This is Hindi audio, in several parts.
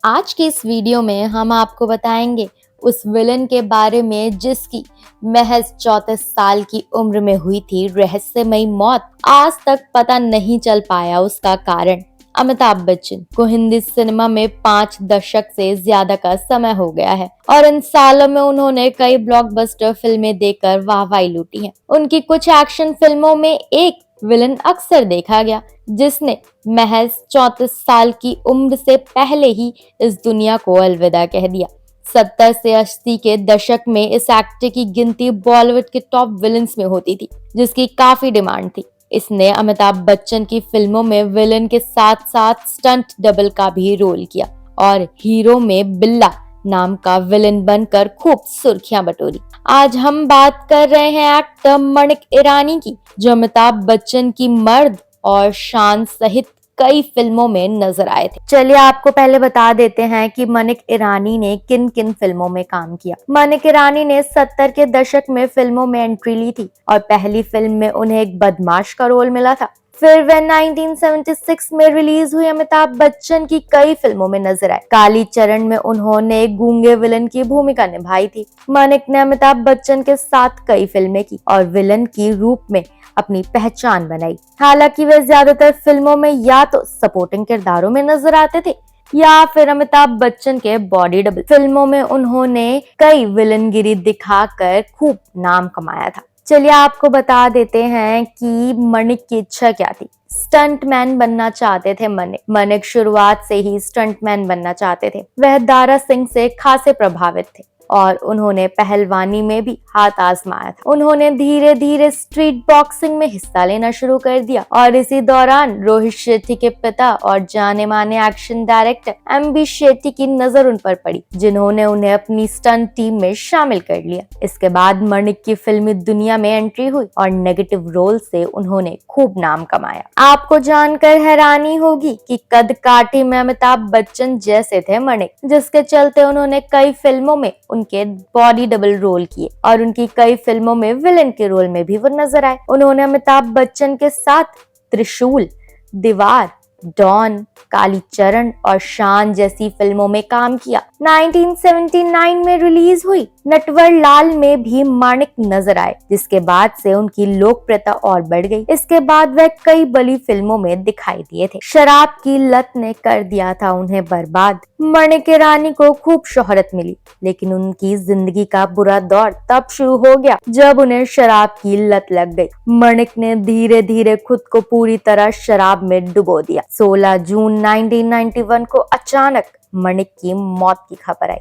आज के इस वीडियो में हम आपको बताएंगे उस विलन के बारे में जिसकी महज 34 साल की उम्र में हुई थी रहस्यमयी मौत। आज तक पता नहीं चल पाया उसका कारण। अमिताभ बच्चन को हिंदी सिनेमा में 5 दशक से ज्यादा का समय हो गया है और इन सालों में उन्होंने कई ब्लॉकबस्टर फिल्में देकर वाहवाही लूटी है। उनकी कुछ एक्शन फिल्मों में एक विलन अक्सर देखा गया जिसने महज 34 साल की उम्र से पहले ही इस दुनिया को अलविदा कह दिया। 70 से 80 के दशक में इस एक्टर की गिनती बॉलीवुड के टॉप विलन्स में होती थी, जिसकी काफी डिमांड थी। इसने अमिताभ बच्चन की फिल्मों में विलन के साथ साथ स्टंट डबल का भी रोल किया और हीरो में बिल्ला नाम का विलन बनकर खूब सुर्खियां बटोरी। आज हम बात कर रहे हैं एक्टर मणिक ईरानी की, जो अमिताभ बच्चन की मर्द और शान सहित कई फिल्मों में नजर आए थे। चलिए आपको पहले बता देते हैं कि मणिक ईरानी ने किन किन फिल्मों में काम किया। मणिक ईरानी ने 70 के दशक में फिल्मों में एंट्री ली थी और पहली फिल्म में उन्हें एक बदमाश का रोल मिला था। फिर वह 1976 में रिलीज हुई अमिताभ बच्चन की कई फिल्मों में नजर आए। काली चरण में उन्होंने एक गूंगे विलन की भूमिका निभाई थी। मणिक ने अमिताभ बच्चन के साथ कई फिल्में की और विलन की रूप में अपनी पहचान बनाई। हालांकि वे ज्यादातर फिल्मों में या तो सपोर्टिंग किरदारों में नजर आते थे या फिर अमिताभ बच्चन के बॉडी डबल। फिल्मों में उन्होंने कई विलनगिरी दिखाकर खूब नाम कमाया था। चलिए आपको बता देते हैं कि मणिक की इच्छा क्या थी। स्टंटमैन बनना चाहते थे मणिक। मणिक शुरुआत से ही स्टंटमैन बनना चाहते थे। वह दारा सिंह से खासे प्रभावित थे और उन्होंने पहलवानी में भी हाथ आजमाया था। उन्होंने धीरे धीरे स्ट्रीट बॉक्सिंग में हिस्सा लेना शुरू कर दिया और इसी दौरान रोहित शेट्टी के पिता और जाने माने एक्शन डायरेक्टर एम.बी. शेट्टी की नजर उन पर पड़ी, जिन्होंने उन्हें अपनी स्टंट टीम में शामिल कर लिया। इसके बाद मणिक की फिल्मी दुनिया में एंट्री हुई और नेगेटिव रोल से उन्होंने खूब नाम कमाया। आपको जानकर हैरानी होगी कि कद काठी में अमिताभ बच्चन जैसे थे मणिक, जिसके चलते उन्होंने कई फिल्मों में उनके बॉडी डबल रोल किए और उनकी कई फिल्मों में विलेन के रोल में भी वो नजर आए। उन्होंने अमिताभ बच्चन के साथ त्रिशूल, दीवार, डॉन, काली चरण और शान जैसी फिल्मों में काम किया। 1979 में रिलीज हुई नटवर लाल में भी माणिक नजर आए, जिसके बाद से उनकी लोकप्रियता और बढ़ गई। इसके बाद वह कई बड़ी फिल्मों में दिखाई दिए थे। शराब की लत ने कर दिया था उन्हें बर्बाद। मणिक ईरानी को खूब शोहरत मिली, लेकिन उनकी जिंदगी का बुरा दौर तब शुरू हो गया जब उन्हें शराब की लत लग गई। मणिक ने धीरे धीरे खुद को पूरी तरह शराब में डुबो दिया। 16 जून 1991 को अचानक मणिक की मौत की खबर आई।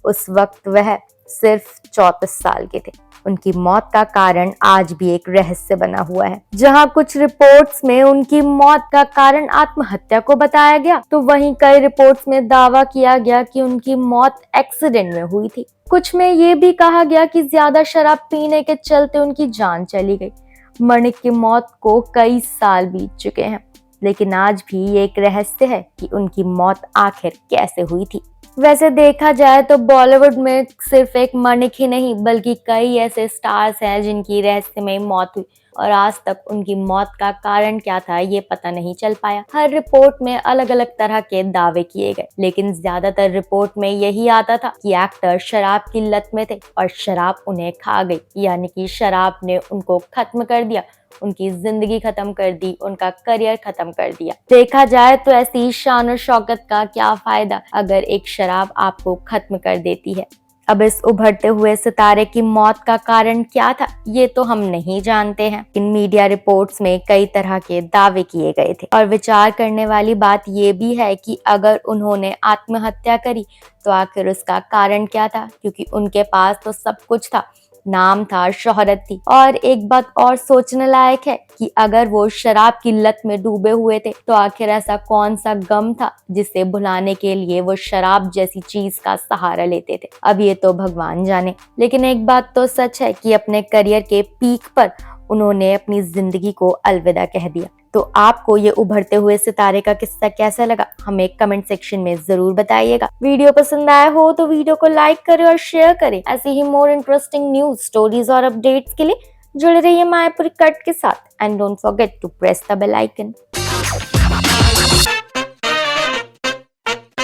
उस वक्त वह सिर्फ 34 साल के थे। उनकी मौत का कारण आज भी एक रहस्य बना हुआ है। जहां कुछ रिपोर्ट्स में उनकी मौत का कारण आत्महत्या को बताया गया, तो वहीं कई रिपोर्ट्स में दावा किया गया कि उनकी मौत एक्सीडेंट में हुई थी। कुछ में ये भी कहा गया कि ज्यादा शराब पीने के चलते उनकी जान चली गई। मणिक की मौत को कई साल बीत चुके हैं, लेकिन आज भी ये एक रहस्य है कि उनकी मौत आखिर कैसे हुई थी। वैसे देखा जाए तो बॉलीवुड में सिर्फ एक मणिक ही नहीं बल्कि कई ऐसे स्टार्स हैं जिनकी रहस्यमय मौत हुई और आज तक उनकी मौत का कारण क्या था ये पता नहीं चल पाया। हर रिपोर्ट में अलग अलग तरह के दावे किए गए, लेकिन ज्यादातर रिपोर्ट में यही आता था कि एक्टर शराब की लत में थे और शराब उन्हें खा गई, यानी कि शराब ने उनको खत्म कर दिया, उनकी जिंदगी खत्म कर दी, उनका करियर खत्म कर दिया। देखा जाए तो ऐसी शान और शौकत का क्या फायदा अगर एक शराब आपको खत्म कर देती है। अब इस उभरते हुए सितारे की मौत का कारण क्या था ये तो हम नहीं जानते हैं। इन मीडिया रिपोर्ट्स में कई तरह के दावे किए गए थे और विचार करने वाली बात ये भी है कि अगर उन्होंने आत्महत्या करी तो आखिर उसका कारण क्या था, क्योंकि उनके पास तो सब कुछ था, नाम था, शोहरत थी। और एक बात और सोचने लायक है कि अगर वो शराब की लत में डूबे हुए थे तो आखिर ऐसा कौन सा गम था जिसे भुलाने के लिए वो शराब जैसी चीज का सहारा लेते थे। अब ये तो भगवान जाने, लेकिन एक बात तो सच है कि अपने करियर के पीक पर उन्होंने अपनी जिंदगी को अलविदा कह दिया। तो आपको ये उभरते हुए सितारे का किस्सा कैसा लगा हमें कमेंट सेक्शन में जरूर बताइएगा। वीडियो पसंद आया हो तो वीडियो को लाइक करें और शेयर करें। ऐसे ही मोर इंटरेस्टिंग न्यूज, स्टोरीज और अपडेट्स के लिए जुड़े रहिए मायापुरी कट के साथ and don't forget to press the bell icon.